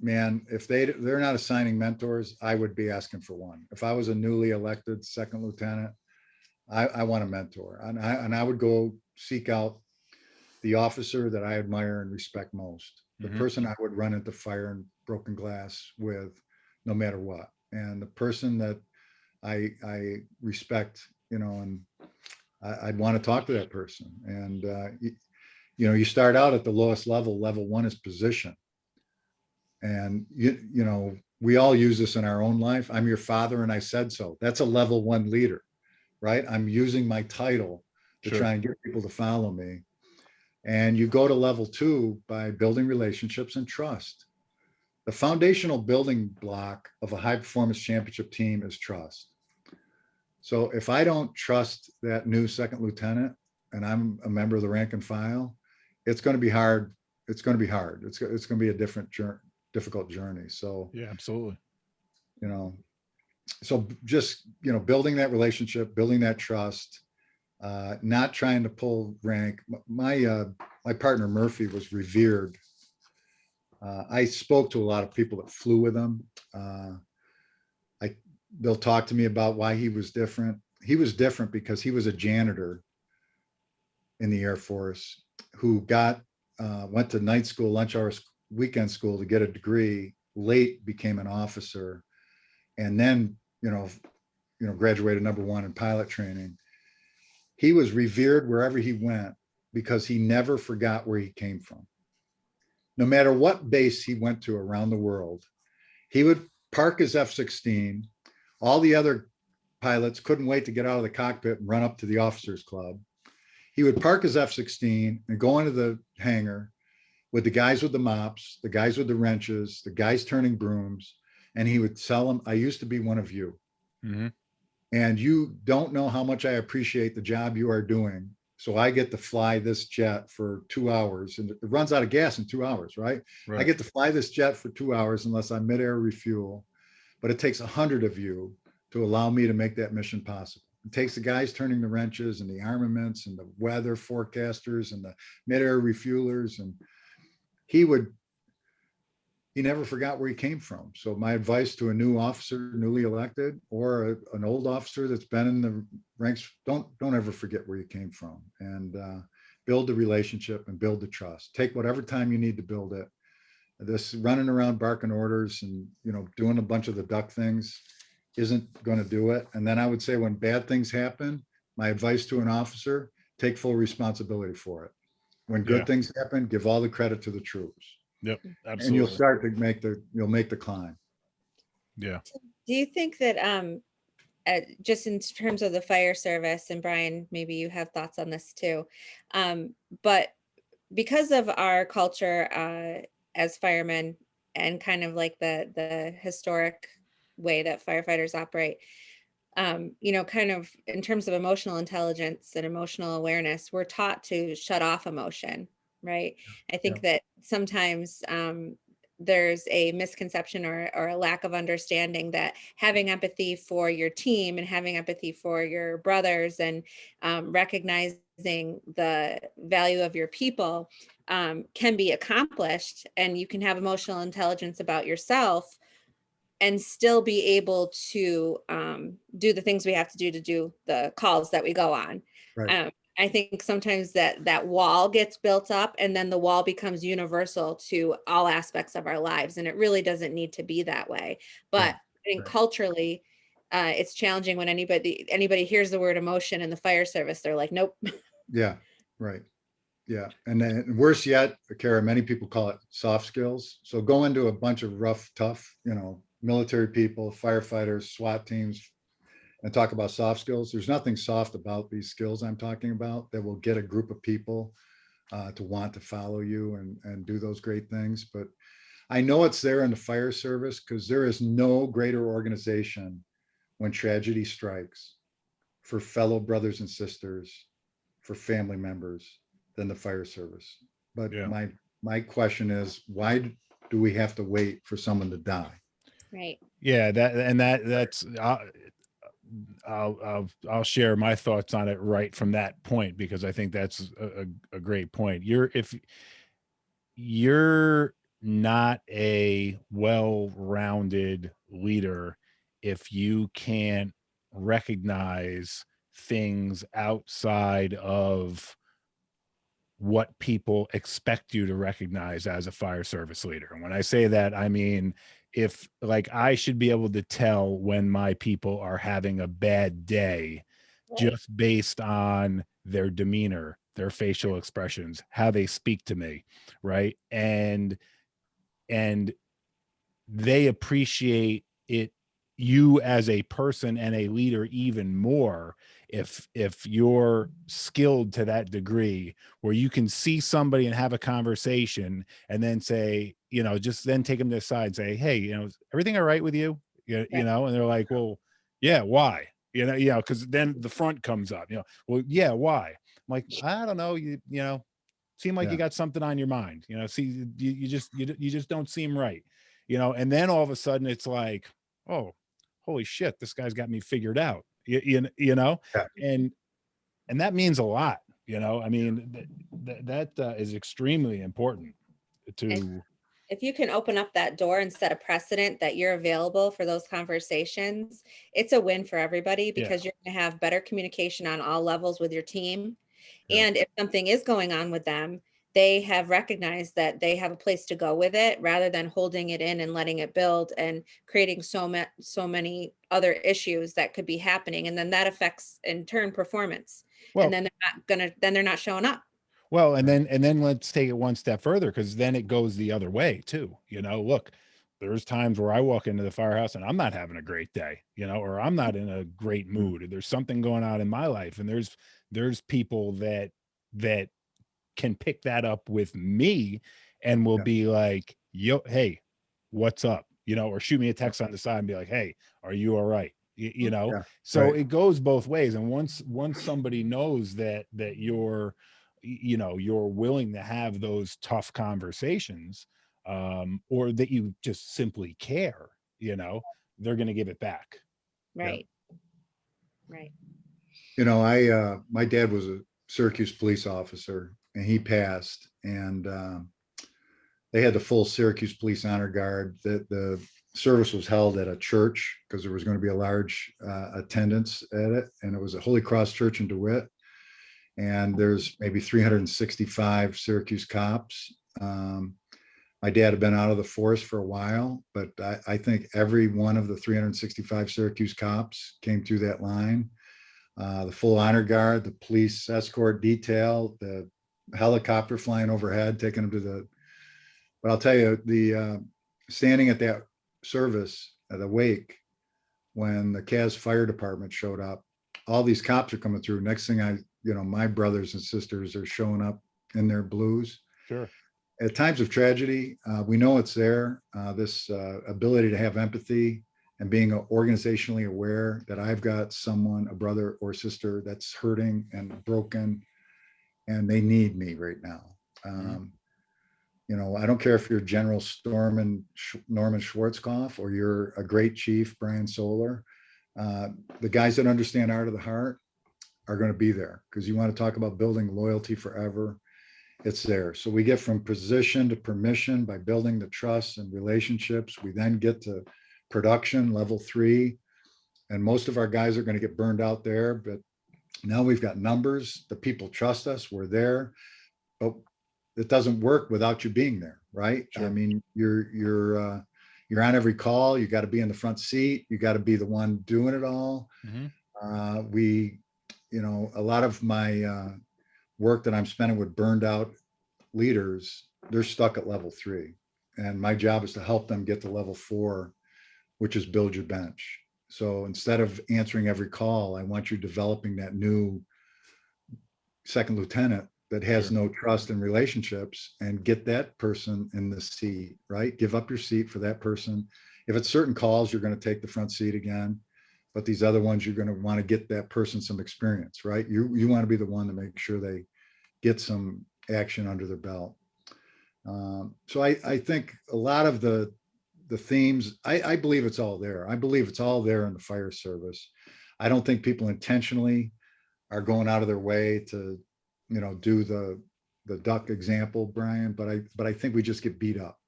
Man, if they're not assigning mentors, I would be asking for one. If I was a newly elected second lieutenant, I want a mentor, and I would go seek out the officer that I admire and respect most, the person I would run into fire and broken glass with, no matter what, and the person that I respect, and I'd want to talk to that person. And you start out at the lowest level. Level 1 is position. And we all use this in our own life. I'm your father and I said so. That's a level 1 leader, right? I'm using my title to try and get people to follow me. And you go to level 2 by building relationships and trust. The foundational building block of a high performance championship team is trust. So if I don't trust that new second lieutenant and I'm a member of the rank and file, it's going to be hard. It's going to be hard. It's going to be a difficult journey. So yeah, absolutely. So just, building that relationship, building that trust, not trying to pull rank. My partner Murphy was revered. I spoke to a lot of people that flew with him. They'll talk to me about why he was different. He was different because he was a janitor in the Air Force who got went to night school, lunch hours, weekend school to get a degree, late became an officer, and then, graduated #1 in pilot training. He was revered wherever he went because he never forgot where he came from. No matter what base he went to around the world, he would park his F-16. All the other pilots couldn't wait to get out of the cockpit and run up to the officers club. He would park his F-16 and go into the hangar with the guys with the mops, the guys with the wrenches, the guys turning brooms, and he would tell them, I used to be one of you. Mm-hmm. And you don't know how much I appreciate the job you are doing. So I get to fly this jet for 2 hours, and it runs out of gas in 2 hours, right? I get to fly this jet for 2 hours unless I midair refuel, but it takes 100 of you to allow me to make that mission possible. It takes the guys turning the wrenches and the armaments and the weather forecasters and the midair refuelers. And he never forgot where he came from. So my advice to a new officer, newly elected, or an old officer that's been in the ranks, don't ever forget where you came from, and build the relationship and build the trust. Take whatever time you need to build it. This running around barking orders and, doing a bunch of the duck things isn't going to do it. And then I would say, when bad things happen, my advice to an officer, take full responsibility for it. When good things happen, give all the credit to the troops. Yep, absolutely. And you'll start to make the climb. Yeah. Do you think that just in terms of the fire service, and Brian, maybe you have thoughts on this too, but because of our culture as firemen and kind of like the historic way that firefighters operate, kind of in terms of emotional intelligence and emotional awareness, we're taught to shut off emotion, right? I think that sometimes there's a misconception or a lack of understanding that having empathy for your team and having empathy for your brothers and recognizing the value of your people can be accomplished, and you can have emotional intelligence about yourself and still be able to do the things we have to do the calls that we go on. Right. I think sometimes that wall gets built up, and then the wall becomes universal to all aspects of our lives. And it really doesn't need to be that way. But I think culturally, it's challenging when anybody hears the word emotion in the fire service, they're like, nope. Yeah, right. Yeah. And then worse yet, Kara, many people call it soft skills. So go into a bunch of rough, tough, military people, firefighters, SWAT teams, and talk about soft skills. There's nothing soft about these skills I'm talking about that will get a group of people to want to follow you and do those great things. But I know it's there in the fire service, because there is no greater organization when tragedy strikes for fellow brothers and sisters, for family members, than the fire service. But my question is, why do we have to wait for someone to die? Right. Yeah, that's I'll share my thoughts on it right from that point, because I think that's a great point. If you're not a well-rounded leader, if you can't recognize things outside of what people expect you to recognize as a fire service leader. And when I say that, I mean, if like I should be able to tell when my people are having a bad day just based on their demeanor, their facial expressions, how they speak to me, right? And they appreciate it, you as a person and a leader, even more if you're skilled to that degree where you can see somebody and have a conversation and then say, just then take them to the side and say, hey, everything all right with you? And they're like, well, yeah, why? Because then the front comes up, well, yeah, why? I'm like, I don't know, you seem like you got something on your mind, see, you just don't seem right, and then all of a sudden it's like, oh, holy shit, this guy's got me figured out, and that means a lot, I mean, that is extremely important to. If you can open up that door and set a precedent that you're available for those conversations, it's a win for everybody, because you're going to have better communication on all levels with your team. And if something is going on with them, they have recognized that they have a place to go with it rather than holding it in and letting it build and creating so many other issues that could be happening. And then that affects in turn performance. And Well, then they're not showing up. well, and then let's take it one step further, because then it goes the other way too. Look, there's times where I walk into the firehouse and I'm not having a great day, or I'm not in a great mood, or there's something going on in my life, and there's people that can pick that up with me and will Yeah. be like, yo, hey, what's up? Or shoot me a text on the side and be like, hey, are you all right? Yeah, So right. it goes both ways. And once somebody knows that you're willing to have those tough conversations, or that you just simply care, they're going to give it back. Right. Right. My dad was a Syracuse police officer, and he passed, and they had the full Syracuse Police Honor Guard. The service was held at a church because there was going to be a large attendance at it, and it was a Holy Cross Church in DeWitt. And there's maybe 365 Syracuse cops. My dad had been out of the force for a while, but I think every one of the 365 Syracuse cops came through that line. The full honor guard, the police escort detail, the helicopter flying overhead, taking them to but I'll tell you, the standing at that service at the wake, when the Caz Fire Department showed up, all these cops are coming through. Next thing my brothers and sisters are showing up in their blues. Sure. At times of tragedy, we know it's there. This ability to have empathy and being organizationally aware that I've got someone, a brother or sister, that's hurting and broken, and they need me right now. I don't care if you're General Norman Schwarzkopf or you're a great chief, Brian Solar. The guys that understand art of the heart are going to be there, because you want to talk about building loyalty forever. It's there. So we get from position to permission by building the trust and relationships. We then get to production, level 3. And most of our guys are going to get burned out there. But now we've got numbers. The people trust us. We're there. But it doesn't work without you being there, right? Sure. I mean, you're on every call. You got to be in the front seat. You got to be the one doing it all. A lot of my work that I'm spending with burned out leaders, they're stuck at level 3. And my job is to help them get to level 4, which is build your bench. So instead of answering every call, I want you developing that new second lieutenant that has no trust in relationships, and get that person in the seat, right? Give up your seat for that person. If it's certain calls, you're going to take the front seat again. But these other ones, you're going to want to get that person some experience, right? You want to be the one to make sure they get some action under their belt. So I think a lot of the themes, I believe it's all there. I believe it's all there in the fire service. I don't think people intentionally are going out of their way to, do the duck example, Brian, but I think we just get beat up.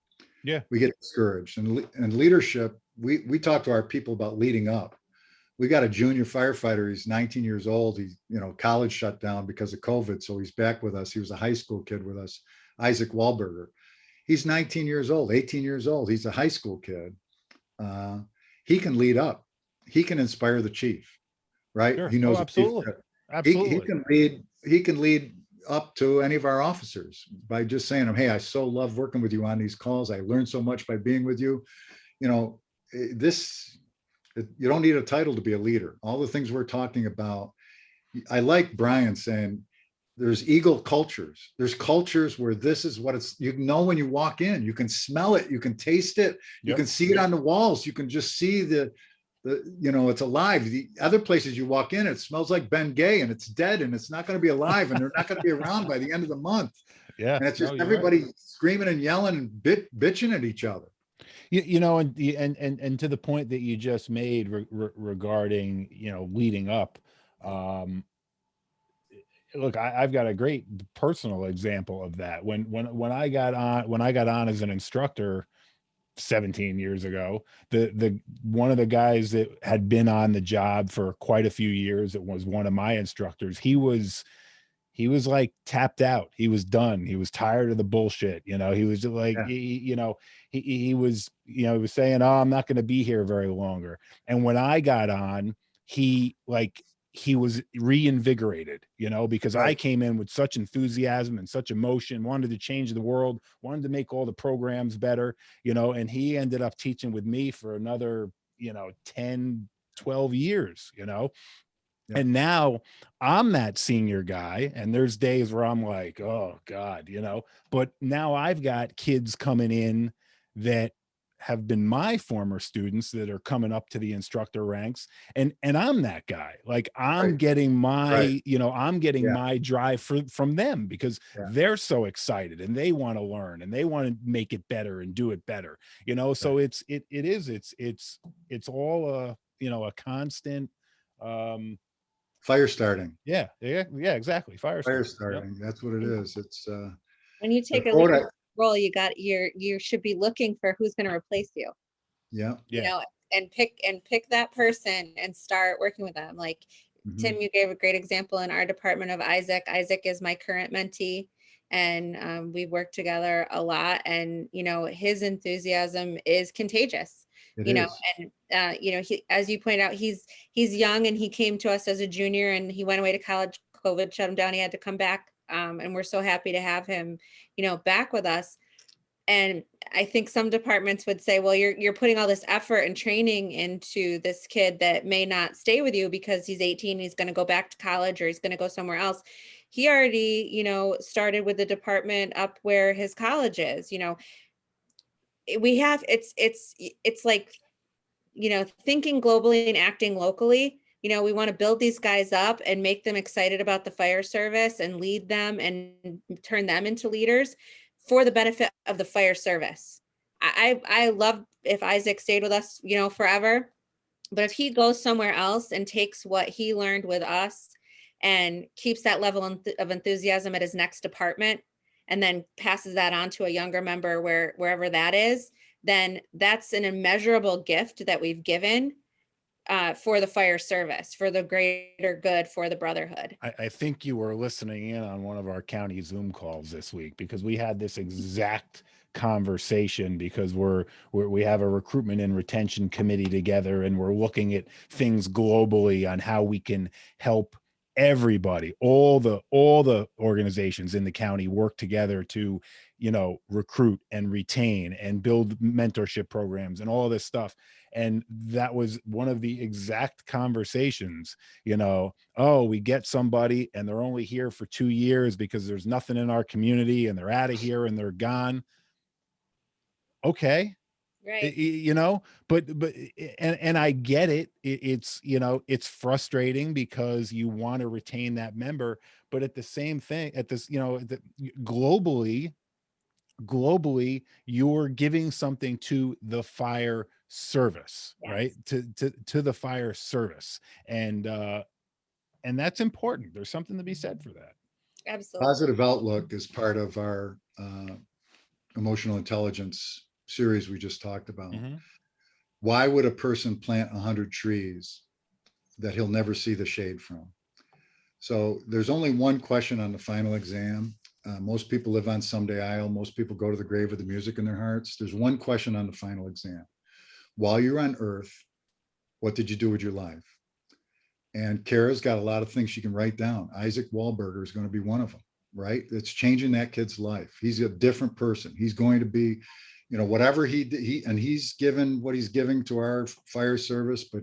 Yeah. We get discouraged. And leadership, we talk to our people about leading up. We got a junior firefighter. He's 19 years old. He's, college shut down because of COVID. So he's back with us. He was a high school kid with us, Isaac Wahlberger. He's 19 years old, 18 years old. He's a high school kid. He can lead up. He can inspire the chief, right? Sure. He knows absolutely. Absolutely. He can lead up to any of our officers by just saying, hey, I so love working with you on these calls. I learned so much by being with you. You don't need a title to be a leader. All the things we're talking about. I like Brian saying there's eagle cultures. There's cultures where this is what it's, when you walk in, you can smell it, you can taste it, you can see it on the walls. You can just see it's alive. The other places you walk in, it smells like Ben Gay and it's dead and it's not going to be alive and they're not going to be around by the end of the month. Yeah. And it's just everybody screaming and yelling and bitching at each other. And to the point that you just made regarding, leading up, look, I've got a great personal example of that. When I got on as an instructor 17 years ago, the one of the guys that had been on the job for quite a few years, it was one of my instructors. He was he was like tapped out. He was done. He was tired of the bullshit. You know, he was just like, Yeah. he was, he was saying, oh, I'm not going to be here very longer. And when I got on, he was reinvigorated, because I Right. came in with such enthusiasm and such emotion, wanted to change the world, wanted to make all the programs better, and he ended up teaching with me for another, 10, 12 years, Yeah. and now I'm that senior guy, and there's days where I'm like, oh God, but now I've got kids coming in that have been my former students that are coming up to the instructor ranks, and I'm that guy. Like I'm Right. getting Right. I'm getting Yeah. my drive from them, because Yeah. they're so excited and they want to learn and they want to make it better and do it better, so Right. it's all a constant, Fire starting. yeah, exactly. Fire Fire starting. Yep. starting. That's what it And is. It's when you the take a quote. leadership role, you should be looking for who's going to replace you, Yeah. Yeah. and pick that person and start working with them. Like Mhm. Tim, you gave a great example in our department of Isaac. Isaac is my current mentee, and we work together a lot. And his enthusiasm is contagious. It is. And he, as you pointed out, he's young, and he came to us as a junior, and he went away to college. COVID shut him down. He had to come back, and we're so happy to have him, back with us. And I think some departments would say, well, you're putting all this effort and training into this kid that may not stay with you because he's 18, he's going to go back to college or he's going to go somewhere else. He already, started with the department up where his college is. We have, it's like, thinking globally and acting locally. We want to build these guys up and make them excited about the fire service and lead them and turn them into leaders for the benefit of the fire service. I love if Isaac stayed with us, forever, but if he goes somewhere else and takes what he learned with us and keeps that level of enthusiasm at his next department, and then passes that on to a younger member wherever that is, then that's an immeasurable gift that we've given for the fire service, for the greater good, for the brotherhood. I think you were listening in on one of our county Zoom calls this week, because we had this exact conversation, because we have a recruitment and retention committee together, and we're looking at things globally on how we can help everybody, all the organizations in the county work together to recruit and retain and build mentorship programs and all this stuff. And that was one of the exact conversations, oh, we get somebody and they're only here for 2 years because there's nothing in our community and they're out of here and they're gone. Okay. Right. But and I get it. It's it's frustrating because you want to retain that member, but at the same thing, at this, globally, you're giving something to the fire service, Yes. right? To the fire service, and that's important. There's something to be said for that. Absolutely. Positive outlook is part of our emotional intelligence series we just talked about. Mm-hmm. Why would a person plant 100 trees that he'll never see the shade from? So there's only one question on the final exam. Most people live on someday Isle. Most people go to the grave with the music in their hearts. There's one question on the final exam. While you're on Earth, what did you do with your life? And Kara's got a lot of things she can write down. Isaac Wahlberger is going to be one of them, right? It's changing that kid's life. He's a different person. He's going to be, whatever he's given what he's giving to our fire service, but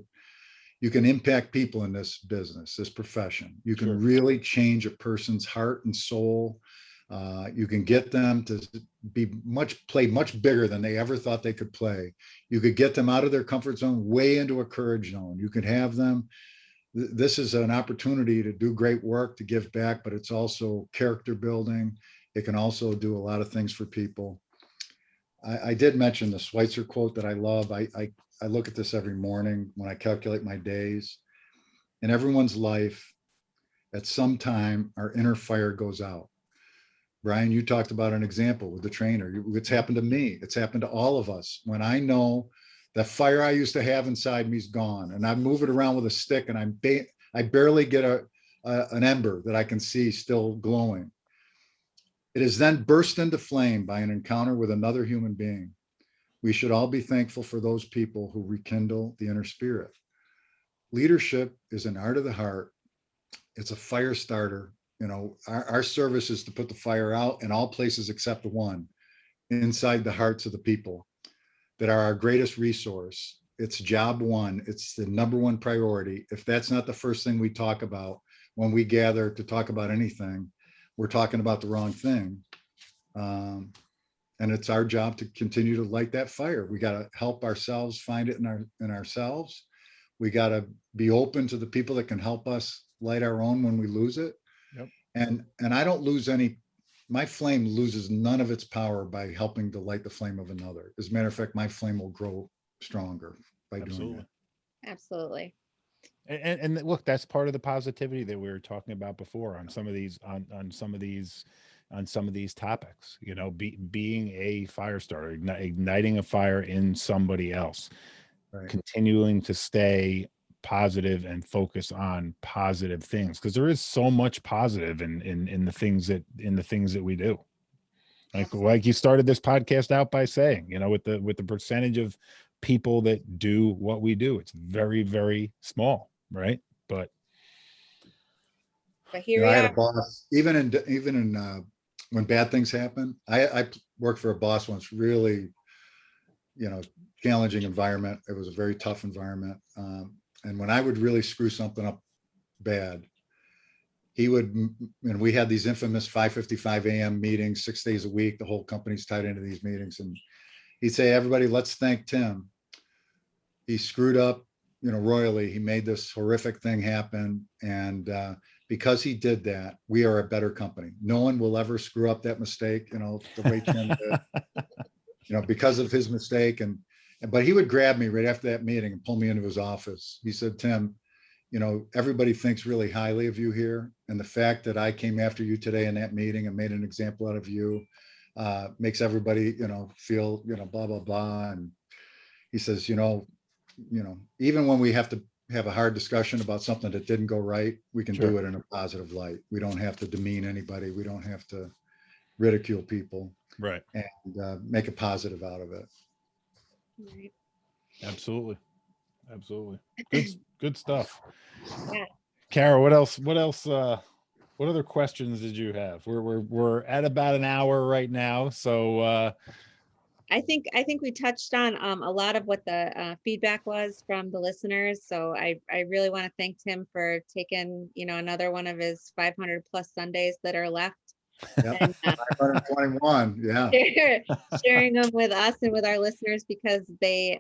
you can impact people in this business, this profession. You can Sure. really change a person's heart and soul. You can get them to play much bigger than they ever thought they could play. You could get them out of their comfort zone, way into a courage zone. You could have them. This is an opportunity to do great work, to give back, but it's also character building. It can also do a lot of things for people. I did mention the Schweitzer quote that I love. I look at this every morning when I calculate my days. In everyone's life, at some time, our inner fire goes out. Brian, you talked about an example with the trainer. It's happened to me. It's happened to all of us. When I know that fire I used to have inside me is gone, and I move it around with a stick, and I barely get a an ember that I can see still glowing. It is then burst into flame by an encounter with another human being. We should all be thankful for those people who rekindle the inner spirit. Leadership is an art of the heart. It's a fire starter. You know, our service is to put the fire out in all places except one, inside the hearts of the people that are our greatest resource. It's job one. It's the number one priority. If that's not the first thing we talk about when we gather to talk about anything, we're talking about the wrong thing. And it's our job to continue to light that fire. We got to help ourselves find it in ourselves. We got to be open to the people that can help us light our own when we lose it. Yep. And I don't lose any, my flame loses none of its power by helping to light the flame of another. As a matter of fact, my flame will grow stronger by doing that. Absolutely. And look, that's part of the positivity that we were talking about before on some of these on some of these topics. You know, being a fire starter, igniting a fire in somebody else, Right. continuing to stay positive and focus on positive things, because there is so much positive in the things that we do. Like you started this podcast out by saying, you know, with the percentage of people that do what we do, it's very, very small, right? But here I we had are. a boss, even in when bad things happen. I worked for a boss once, really, you know, challenging environment. It was a very tough environment. And when I would really screw something up bad, he would, and we had these infamous 5:55 a.m. meetings 6 days a week. The whole company's tied into these meetings. And he'd say, everybody, let's thank Tim. He screwed up, you know, royally. He made this horrific thing happen. And because he did that, we are a better company. No one will ever screw up that mistake, you know, the way Tim did, you know, because of his mistake. But he would grab me right after that meeting and pull me into his office. He said, Tim, you know, everybody thinks really highly of you here. And the fact that I came after you today in that meeting and made an example out of you makes everybody, you know, feel, you know, blah, blah, blah. And he says, you know, even when we have to have a hard discussion about something that didn't go right, we can Sure. do it in a positive light. We don't have to demean anybody. We don't have to ridicule people. right. And make a positive out of it. Right. Absolutely. Good stuff. Yeah. Kara, what else what other questions did you have? We're at about an hour right now, so I think we touched on a lot of what the feedback was from the listeners. So I really want to thank Tim for taking, you know, another one of his 500 plus Sundays that are left. Yep. And 521. Yeah. sharing them with us and with our listeners, because they,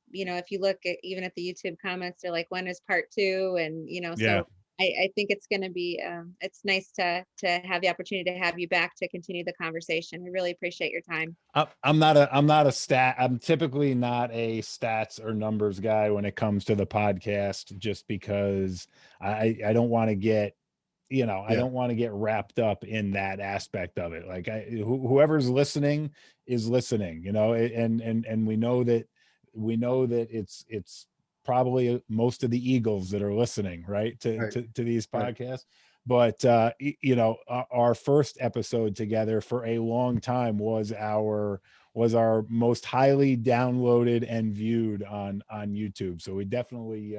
you know, if you look at even at the YouTube comments, they're like, when is part 2? And, you know, yeah. so I think it's going to be, it's nice to have the opportunity to have you back to continue the conversation. We really appreciate your time. I'm typically not a stats or numbers guy when it comes to the podcast, just because I don't want to get, you know, I don't want to get wrapped up in that aspect of it. Like whoever's listening is listening, you know, and we know that it's probably most of the Eagles that are listening, right, to these podcasts. But you know, our first episode together for a long time was our most highly downloaded and viewed on YouTube. So we definitely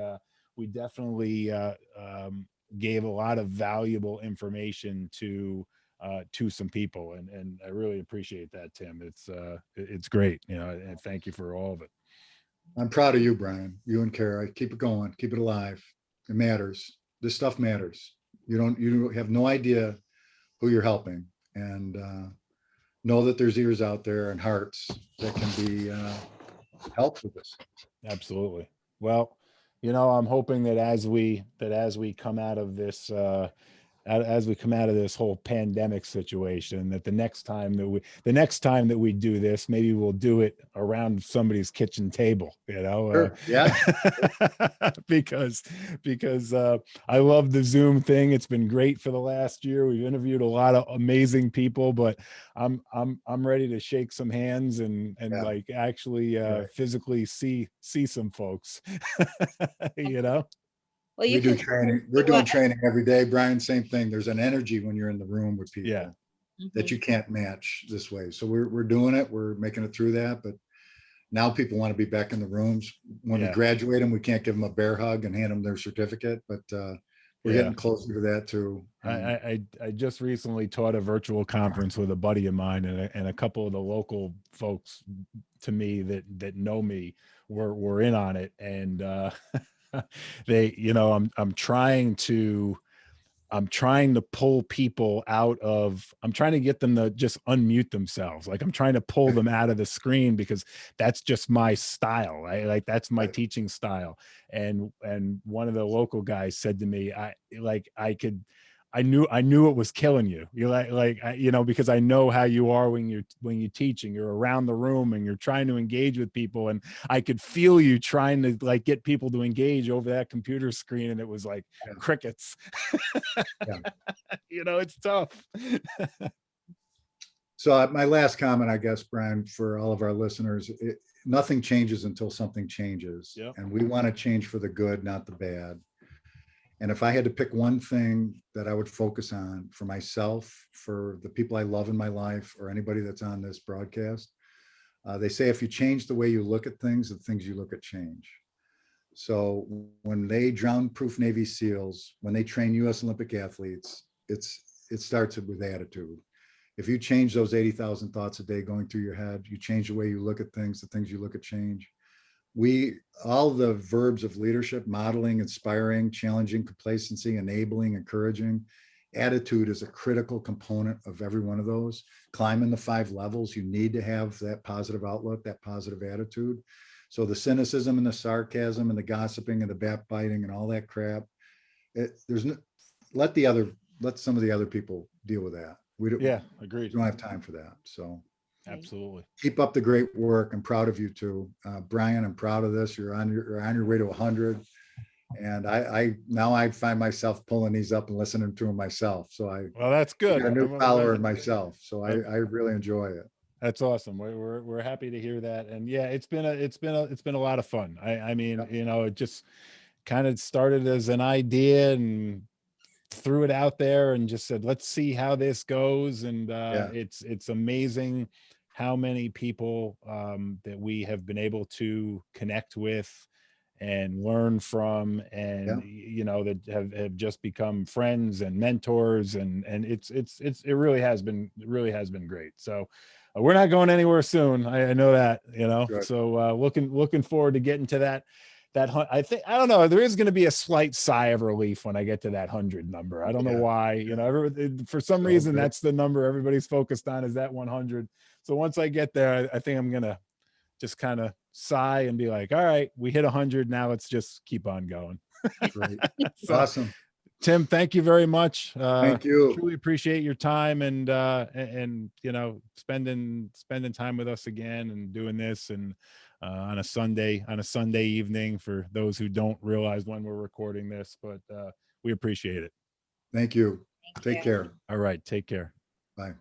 gave a lot of valuable information to some people, and I really appreciate that, Tim. It's great, you know, and thank you for all of it. I'm proud of you, Brian. You and Kara. Keep it going. Keep it alive. It matters. This stuff matters. You have no idea who you're helping, and know that there's ears out there and hearts that can be helped with this. Absolutely. Well, you know, I'm hoping that as we come out of this whole pandemic situation, that the next time that we do this, maybe we'll do it around somebody's kitchen table, you know. Sure. Yeah. because I love the Zoom thing. It's been great for the last year. We've interviewed a lot of amazing people, but I'm ready to shake some hands and like actually physically see some folks. You know. Well, you We do can. training. We're doing training every day, Brian. Same thing. There's an energy when you're in the room with people Yeah. that you can't match this way. So we're doing it. We're making it through that. But now people want to be back in the rooms. When we graduate them, we can't give them a bear hug and hand them their certificate, but we're getting closer to that too. I just recently taught a virtual conference with a buddy of mine, and a couple of the local folks to me that know me were in on it, and they, I'm trying to pull people out of, I'm trying to get them to just unmute themselves. Like I'm trying to pull them out of the screen because that's just my style. Right? Like that's my teaching style. And one of the local guys said to me, I knew it was killing you. You're because I know how you are when you teach and you're around the room and you're trying to engage with people. And I could feel you trying to like get people to engage over that computer screen. And it was like crickets. It's tough. So my last comment, I guess, Brian, for all of our listeners, nothing changes until something changes. Yep. And we want to change for the good, not the bad. And if I had to pick one thing that I would focus on for myself, for the people I love in my life, or anybody that's on this broadcast, they say if you change the way you look at things, the things you look at change. So when they drown-proof Navy SEALs, when they train U.S. Olympic athletes, it starts with attitude. If you change those 80,000 thoughts a day going through your head, you change the way you look at things, the things you look at change. All the verbs of leadership, modeling, inspiring, challenging, complacency, enabling, encouraging, attitude is a critical component of every one of those. Climbing the 5 levels, you need to have that positive outlook, that positive attitude. So the cynicism and the sarcasm and the gossiping and the backbiting and all that crap, let some of the other people deal with that. Agreed. We don't have time for that. So absolutely. Keep up the great work. I'm proud of you too. Brian, I'm proud of this. You're on your way to 100. And I find myself pulling these up and listening to them myself. So well, that's good. A new follower in myself. So I really enjoy it. That's awesome. We're happy to hear that. And yeah, it's been a lot of fun. I mean, it just kind of started as an idea and threw it out there and just said, let's see how this goes. And it's amazing how many people that we have been able to connect with and learn from, and that have just become friends and mentors, and it really has been great. So we're not going anywhere soon. I know that, Good. so looking forward to getting to that. I don't know, there is going to be a slight sigh of relief when I get to that 100 number. I don't know why, for some reason, that's the number everybody's focused on, is that 100. So once I get there, I think I'm going to just kind of sigh and be like, all right, we hit 100. Now let's just keep on going. Great. So, awesome. Tim, thank you very much. Thank you. Truly appreciate your time and spending time with us again and doing this, and on a Sunday evening for those who don't realize when we're recording this, but we appreciate it. Thank you. Take care. All right. Take care. Bye.